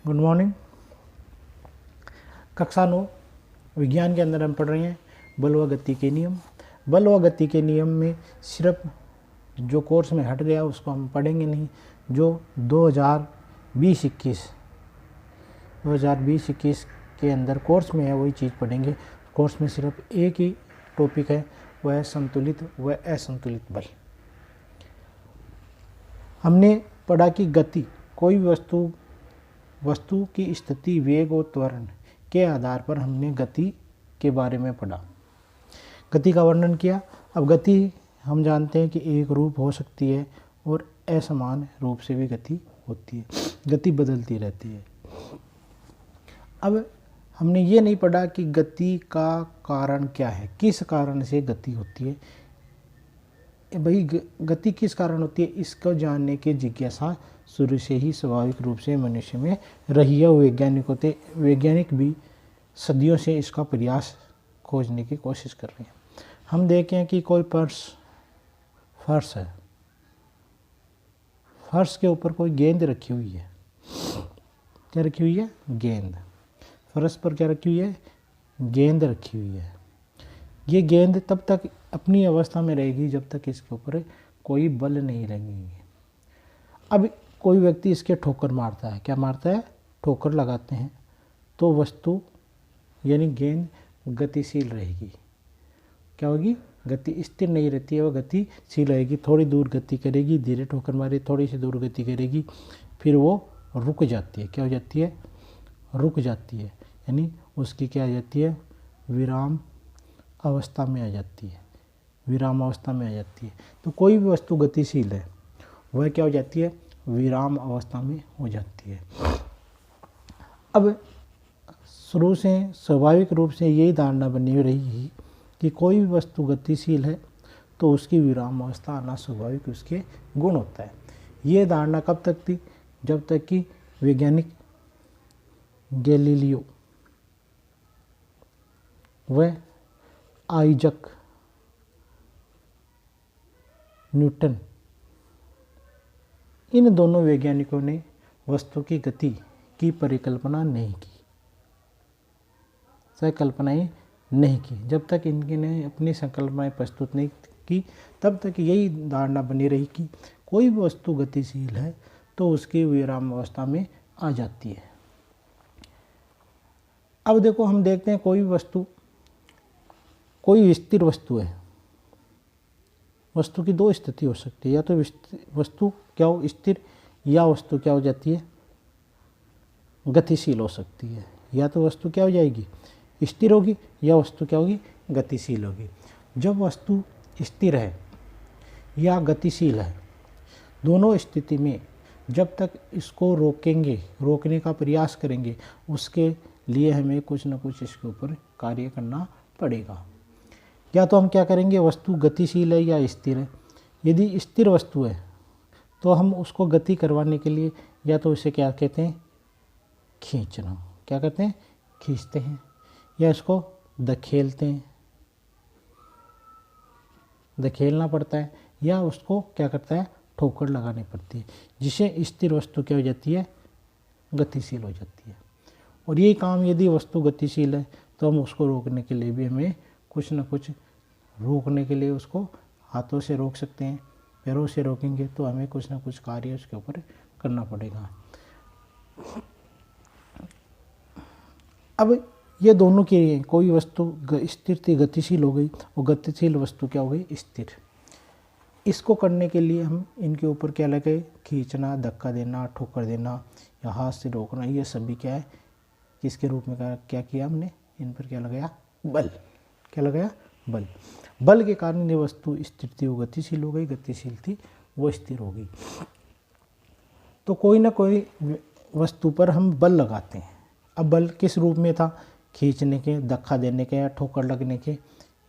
Good morning. कक्षा 9 विज्ञान के अंदर हम पढ़ रहे हैं बल व गति के नियम। बल व गति के नियम में सिर्फ जो कोर्स में हट गया उसको हम पढ़ेंगे नहीं, जो 2020-21 के अंदर कोर्स में है वही चीज़ पढ़ेंगे। कोर्स में सिर्फ एक ही टॉपिक है, वह है संतुलित व असंतुलित बल। हमने पढ़ा कि गति कोई भी वस्तु की स्थिति, वेग और त्वरण के आधार पर हमने गति के बारे में पढ़ा, गति का वर्णन किया। अब गति हम जानते हैं कि एक रूप हो सकती है और असमान रूप से भी गति होती है, गति बदलती रहती है। अब हमने ये नहीं पढ़ा कि गति का कारण क्या है, किस कारण से गति होती है। भाई गति किस कारण होती है, इसको जानने की जिज्ञासा शुरू से ही स्वाभाविक रूप से मनुष्य में रही है। वैज्ञानिक भी सदियों से इसका प्रयास खोजने की कोशिश कर रहे हैं। हम देखें कि कोई फर्श है, फर्श के ऊपर कोई गेंद रखी हुई है। क्या रखी हुई है? गेंद। फर्श पर क्या रखी हुई है? गेंद रखी हुई है। ये गेंद तब तक अपनी अवस्था में रहेगी जब तक इसके ऊपर कोई बल नहीं लगेंगे। अब कोई व्यक्ति इसके ठोकर मारता है, क्या मारता है? ठोकर लगाते हैं, तो वस्तु यानी गेंद गतिशील रहेगी। क्या होगी? गति स्थिर नहीं रहती है, वह गतिशील रहेगी। थोड़ी दूर गति करेगी, धीरे ठोकर मारे, थोड़ी सी दूर गति करेगी, फिर वो रुक जाती है। क्या हो जाती है? रुक जाती है, यानी उसकी क्या आ जाती है? विराम अवस्था में आ जाती है, विराम अवस्था में आ जाती है। तो कोई भी वस्तु गतिशील है वह क्या हो जाती है? विराम अवस्था में हो जाती है। अब शुरू से स्वाभाविक रूप से यही धारणा बनी रही कि कोई भी वस्तु गतिशील है तो उसकी विराम अवस्था आना स्वाभाविक उसके गुण होता है। ये धारणा कब तक थी? जब तक कि वैज्ञानिक गैलीलियो व आइजक न्यूटन, इन दोनों वैज्ञानिकों ने वस्तु की गति की परिकल्पना नहीं की, संकल्पनाएं नहीं की। जब तक इनने अपनी संकल्पनाएं प्रस्तुत नहीं की तब तक यही धारणा बनी रही कि कोई भी वस्तु गतिशील है तो उसकी विराम अवस्था में आ जाती है। अब देखो, हम देखते हैं कोई वस्तु, कोई स्थिर वस्तु है। वस्तु की दो स्थिति हो सकती है, या तो वस्तु क्या हो? स्थिर, या वस्तु क्या हो जाती है? गतिशील हो सकती है। या तो वस्तु क्या हो जाएगी? स्थिर होगी, या वस्तु क्या होगी? गतिशील होगी। जब वस्तु स्थिर है या गतिशील है, दोनों स्थिति में जब तक इसको रोकने का प्रयास करेंगे, उसके लिए हमें कुछ न कुछ इसके ऊपर कार्य करना पड़ेगा। या तो हम क्या करेंगे? वस्तु गतिशील है या स्थिर है। यदि स्थिर वस्तु है तो हम उसको गति करवाने के लिए या तो इसे क्या कहते हैं? खींचना। क्या कहते हैं? खींचते हैं, या इसको धकेलते हैं, धकेलना पड़ता है, या उसको क्या करता है? ठोकर लगानी पड़ती है, जिससे स्थिर वस्तु क्या हो जाती है? गतिशील हो जाती है। और यही काम यदि वस्तु गतिशील है तो हम उसको रोकने के लिए भी हमें कुछ न कुछ, रोकने के लिए उसको हाथों से रोक सकते हैं, पैरों से रोकेंगे तो हमें कुछ न कुछ कार्य उसके ऊपर करना पड़ेगा। अब ये दोनों के लिए कोई वस्तु स्थिर थी, गतिशील हो गई, और गतिशील वस्तु क्या हो गई? स्थिर। इसको करने के लिए हम इनके ऊपर क्या लगे? खींचना, धक्का देना, ठोकर देना या हाथ से रोकना, ये सभी क्या है? किसके रूप में क्या किया हमने? इन पर क्या लगाया? बल। क्या लगाया? बल। बल के कारण ये वस्तु स्थिर थी वो गतिशील हो गई, गतिशील थी वो स्थिर हो गई। तो कोई ना कोई वस्तु पर हम बल लगाते हैं। अब बल किस रूप में था? खींचने के, धक्का देने के, या ठोकर लगने के,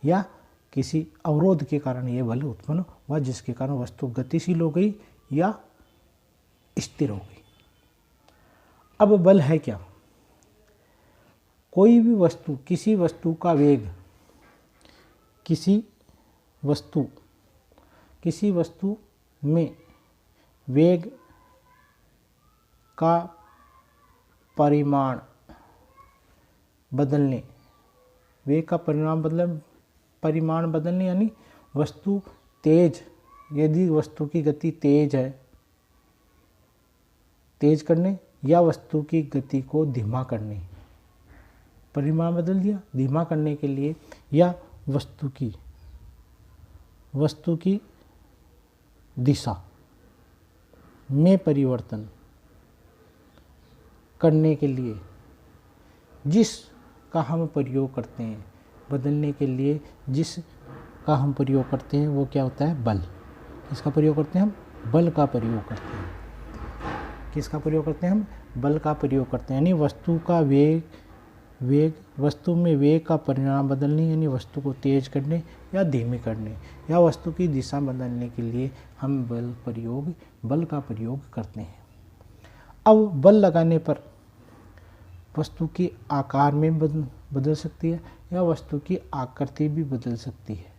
या किसी अवरोध के कारण ये बल उत्पन्न हुआ, जिसके कारण वस्तु गतिशील हो गई या स्थिर हो गई। अब बल है क्या? कोई भी वस्तु, किसी वस्तु का वेग, किसी वस्तु में वेग का परिमाण बदलने, वेग का परिमाण बदलने यानी वस्तु तेज, यदि वस्तु की गति तेज है, तेज करने या वस्तु की गति को धीमा करने, परिमाण बदल दिया धीमा करने के लिए, या वस्तु की दिशा में परिवर्तन करने के लिए जिस का हम प्रयोग करते हैं, बदलने के लिए जिस का हम प्रयोग करते हैं वो क्या होता है? बल। किसका प्रयोग करते हैं हम? बल का प्रयोग करते हैं। किसका प्रयोग करते हैं हम? बल का प्रयोग करते हैं। यानी वस्तु का वस्तु में वेग का परिमाण बदलने यानी वस्तु को तेज करने या धीमे करने या वस्तु की दिशा बदलने के लिए हम बल का प्रयोग करते हैं। अब बल लगाने पर वस्तु की आकार में बदल सकती है या वस्तु की आकृति भी बदल सकती है।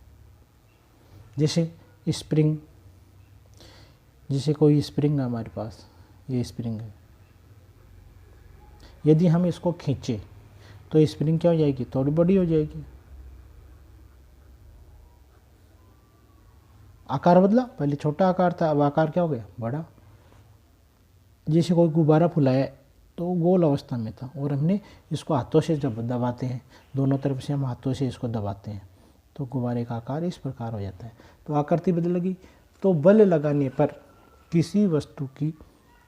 जैसे स्प्रिंग, जैसे कोई स्प्रिंग है हमारे पास, ये स्प्रिंग है, यदि हम इसको खींचे तो स्प्रिंग क्या हो जाएगी? थोड़ी बड़ी हो जाएगी। आकार बदला, पहले छोटा आकार था, अब आकार क्या हो गया? बड़ा। जैसे कोई गुब्बारा फुलाया तो गोल अवस्था में था और हमने इसको हाथों से जब दबाते हैं, दोनों तरफ से हम हाथों से इसको दबाते हैं तो गुब्बारे का आकार इस प्रकार हो जाता है। तो आकृति बदलेगी। तो बल लगाने पर किसी वस्तु की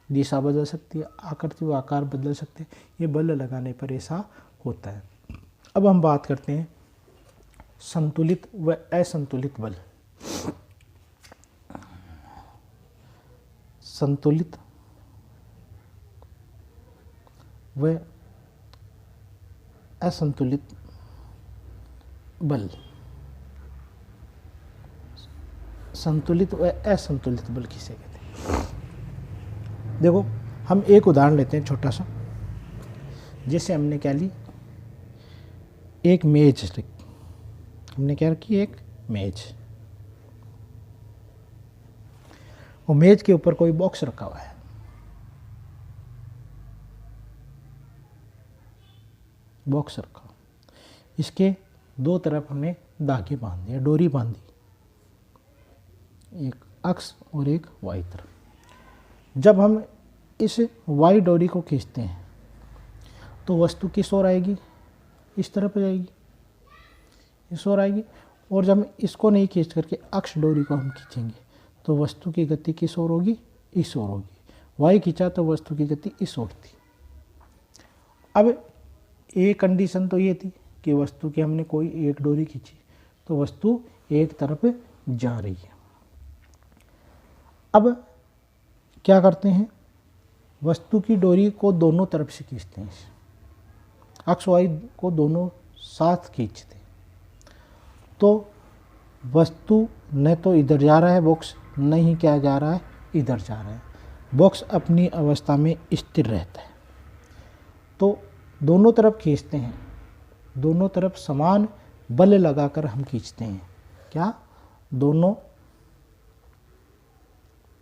दिशा बदल सकती है, आकृति व आकार बदल सकते हैं। ये बल लगाने पर ऐसा होता है। अब हम बात करते हैं संतुलित व असंतुलित बल। संतुलित व असंतुलित बल। संतुलित व असंतुलित बल किसे कहते हैं? देखो, हम एक उदाहरण लेते हैं छोटा सा। जैसे हमने क्या ली? एक मेज रखी। हमने क्या रखी? एक मेज। वो मेज के ऊपर कोई बॉक्स रखा हुआ है। बॉक्स रखा, इसके दो तरफ हमने धागे बांध दिए, डोरी बांधी, एक अक्ष और एक वाई तरफ। जब हम इस वाई डोरी को खींचते हैं तो वस्तु किस ओर आएगी? इस तरफ जाएगी, इस ओर आएगी। और जब इसको नहीं खींच करके अक्ष डोरी को हम खींचेंगे तो वस्तु की गति किस ओर होगी? इस ओर होगी। वाई खींचा तो वस्तु की गति इस ओर थी। अब एक कंडीशन तो ये थी कि वस्तु की हमने कोई एक डोरी खींची तो वस्तु एक तरफ जा रही है। अब क्या करते हैं? वस्तु की डोरी को दोनों तरफ से खींचते हैं, अक्ष वाई को दोनों साथ खींचते हैं। तो वस्तु न तो इधर जा रहा है बॉक्स, न ही क्या जा रहा है? इधर जा रहा है। बॉक्स अपनी अवस्था में स्थिर रहता है। तो दोनों तरफ खींचते हैं, दोनों तरफ समान बल लगाकर हम खींचते हैं। क्या? दोनों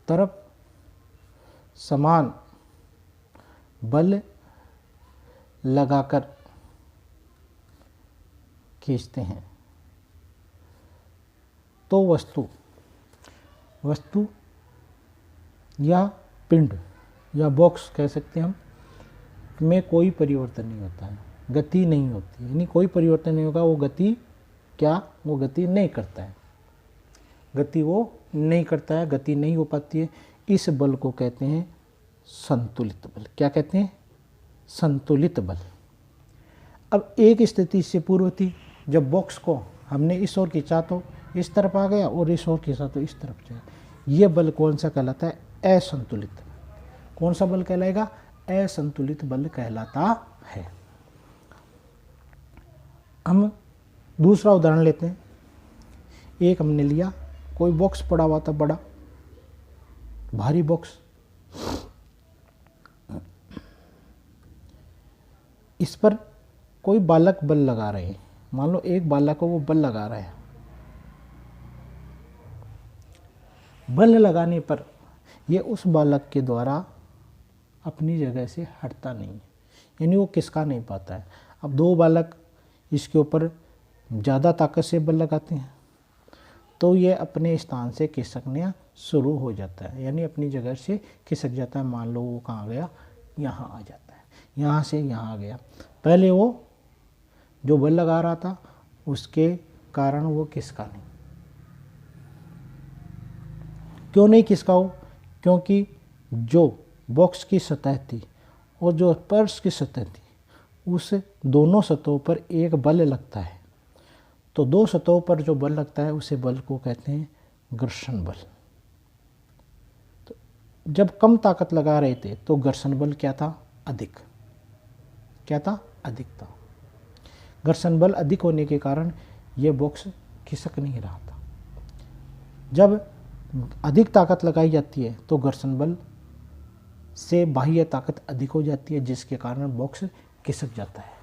तरफ समान बल लगाकर खींचते हैं तो वस्तु या पिंड या बॉक्स कह सकते हैं हम, में कोई परिवर्तन नहीं होता है, गति नहीं होती। यानी कोई परिवर्तन नहीं होगा। वो गति नहीं करता है, गति वो नहीं करता है, गति नहीं हो पाती है। इस बल को कहते हैं संतुलित बल। क्या कहते हैं? संतुलित बल। अब एक स्थिति से पूर्व थी, जब बॉक्स को हमने इस ओर खींचा तो इस तरफ आ गया और इस ओर खींचा तो इस तरफ जाए। ये बल कौन सा कहलाता है? असंतुलित। कौन सा बल कहलाएगा? असंतुलित बल कहलाता है। हम दूसरा उदाहरण लेते हैं। एक हमने लिया, कोई बॉक्स पड़ा हुआ था, बड़ा भारी बॉक्स। इस पर कोई बालक बल लगा रहे हैं। मान लो एक बालक को वो बल लगा रहा है। बल लगाने पर ये उस बालक के द्वारा अपनी जगह से हटता नहीं है। यानी वो खिसका नहीं पाता है। अब दो बालक इसके ऊपर ज़्यादा ताकत से बल लगाते हैं तो ये अपने स्थान से खिसकना शुरू हो जाता है, यानी अपनी जगह से खिसक जाता है। मान लो वो कहाँ गया, यहाँ आ जाता है, यहाँ से यहाँ आ गया। पहले वो जो बल लगा रहा था उसके कारण वो खिसका नहीं। क्यों नहीं खिसका वो? क्योंकि जो बॉक्स की सतह थी और जो पर्स की सतह थी उस दोनों सतहों पर एक बल लगता है। तो दो सतहों पर जो बल लगता है उसे बल को कहते हैं घर्षण बल। तो जब कम ताकत लगा रहे थे तो घर्षण बल क्या था? अधिक। क्या था? अधिक था। घर्षण बल अधिक होने के कारण यह बॉक्स खिसक नहीं रहा था। जब अधिक ताकत लगाई जाती है तो घर्षण बल से बाह्य ताकत अधिक हो जाती है, जिसके कारण बॉक्स खिसक जाता है।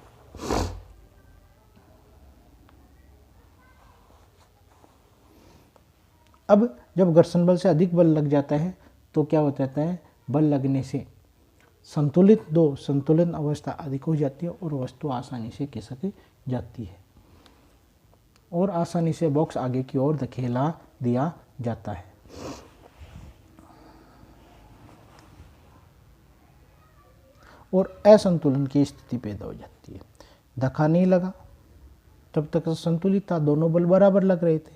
अब जब घर्षण बल से अधिक बल लग जाता है तो क्या हो जाता है? बल लगने से संतुलित अवस्था अधिक हो जाती है और वस्तु आसानी से खिसक जाती है और आसानी से बॉक्स आगे की ओर धकेला दिया जाता है। और असंतुलन की स्थिति पैदा हो जाती है। धक्का नहीं लगा, तब तक संतुलित था, दोनों बल बराबर लग रहे थे।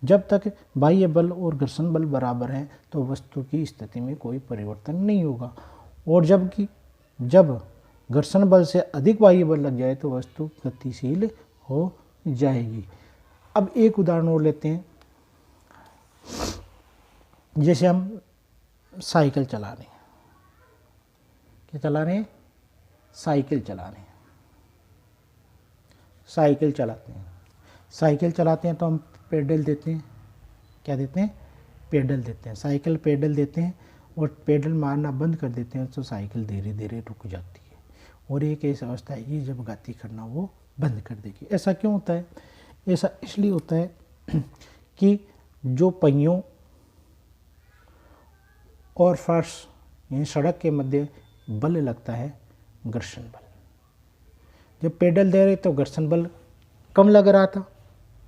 जब तक बाह्य बल और घर्षण बल बराबर है तो वस्तु की स्थिति में कोई परिवर्तन नहीं होगा। और जब घर्षण बल से अधिक बाह्य बल लग जाए तो वस्तु गतिशील हो जाएगी। अब एक उदाहरण और लेते हैं। जैसे हम साइकिल चला रहे हैं। क्या चला रहे हैं? साइकिल चला रहे हैं। साइकिल चलाते हैं तो हम पेडल देते हैं। क्या देते हैं? पेडल देते हैं। साइकिल पेडल देते हैं और पेडल मारना बंद कर देते हैं तो साइकिल धीरे धीरे रुक जाती है और एक ऐसी अवस्था है कि जब गति करना वो बंद कर देगी। ऐसा क्यों होता है? ऐसा इसलिए होता है कि जो पहियों और फर्श यानी सड़क के मध्य बल लगता है घर्षण बल। जब पेडल दे रहे तो घर्षण बल कम लग रहा था,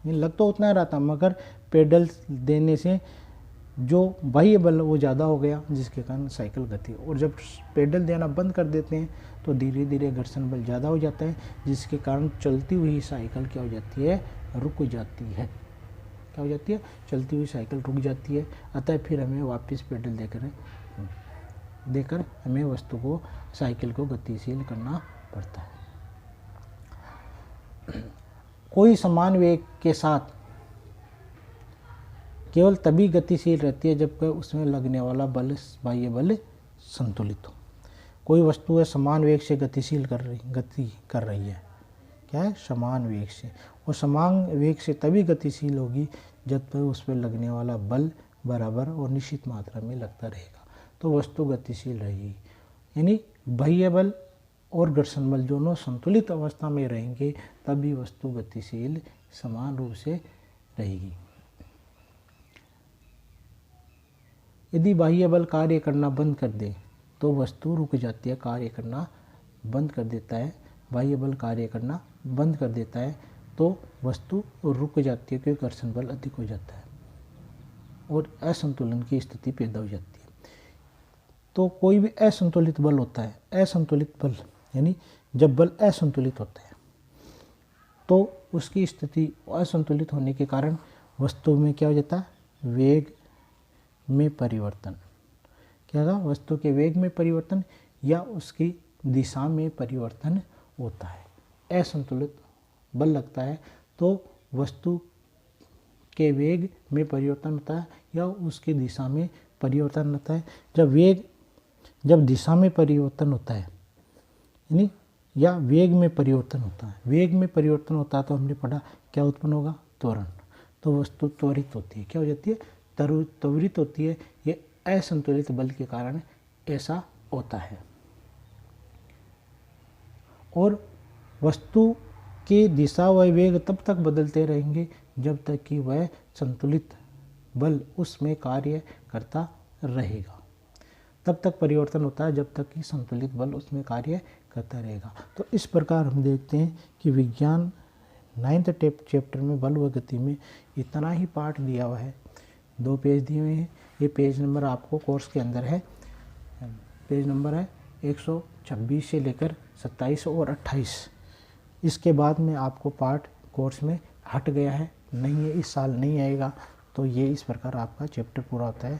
लग तो उतना रहा था, मगर पेडल देने से जो बाह्य बल वो ज़्यादा हो गया, जिसके कारण साइकिल गति। और जब पेडल देना बंद कर देते हैं तो धीरे धीरे घर्षण बल ज़्यादा हो जाता है, जिसके कारण चलती हुई साइकिल क्या हो जाती है? रुक जाती है। क्या हो जाती है? चलती हुई साइकिल रुक जाती है। अतः फिर हमें वापस पेडल देकर हमें वस्तु को, साइकिल को गतिशील करना पड़ता है। कोई समान वेग के साथ केवल तभी गतिशील रहती है जब उसमें लगने वाला बल, बाह्य बल संतुलित हो। कोई वस्तु है समान वेग से गति कर रही है। क्या है? समान वेग से। और समान वेग से तभी गतिशील होगी जब तक उस पर लगने वाला बल बराबर और निश्चित मात्रा में लगता रहेगा, तो वस्तु गतिशील रहेगी। यानी बाह्य बल और घर्षण बल दोनों संतुलित अवस्था में रहेंगे तभी वस्तु गतिशील समान रूप से रहेगी। यदि बाह्य बल कार्य करना बंद कर दे तो वस्तु रुक जाती है। कार्य करना बंद कर देता है, बाह्य बल कार्य करना बंद कर देता है तो वस्तु रुक जाती है, क्योंकि घर्षण बल अधिक हो जाता है और असंतुलन की स्थिति पैदा हो जाती है। तो कोई भी असंतुलित बल होता है, असंतुलित बल यानी जब बल असंतुलित होता है तो उसकी स्थिति असंतुलित होने के कारण वस्तु में क्या हो जाता है? वेग में परिवर्तन। क्या होगा? वस्तु के वेग में परिवर्तन या उसकी दिशा में परिवर्तन होता है। असंतुलित बल लगता है तो वस्तु के वेग में परिवर्तन होता है या उसकी दिशा में परिवर्तन होता है। जब दिशा में परिवर्तन होता है यानी या वेग में परिवर्तन होता है, वेग में परिवर्तन होता है तो हमने पढ़ा क्या उत्पन्न होगा? त्वरण। तो वस्तु त्वरित होती है। क्या हो जाती है? त्वरित होती है। ये असंतुलित बल के कारण ऐसा होता है। और वस्तु की दिशा व वेग तब तक बदलते रहेंगे जब तक कि वह संतुलित बल उसमें कार्य करता रहेगा। तब तक परिवर्तन होता है जब तक कि संतुलित बल उसमें कार्य करता रहेगा। तो इस प्रकार हम देखते हैं कि विज्ञान 9th चैप्टर में बल व गति में इतना ही पार्ट दिया हुआ है। 2 पेज दिए हुए हैं। ये पेज नंबर आपको कोर्स के अंदर है, पेज नंबर है 126 से लेकर 27 और 28। इसके बाद में आपको पार्ट कोर्स में हट गया है, नहीं है, इस साल नहीं आएगा। तो ये इस प्रकार आपका चैप्टर पूरा होता है।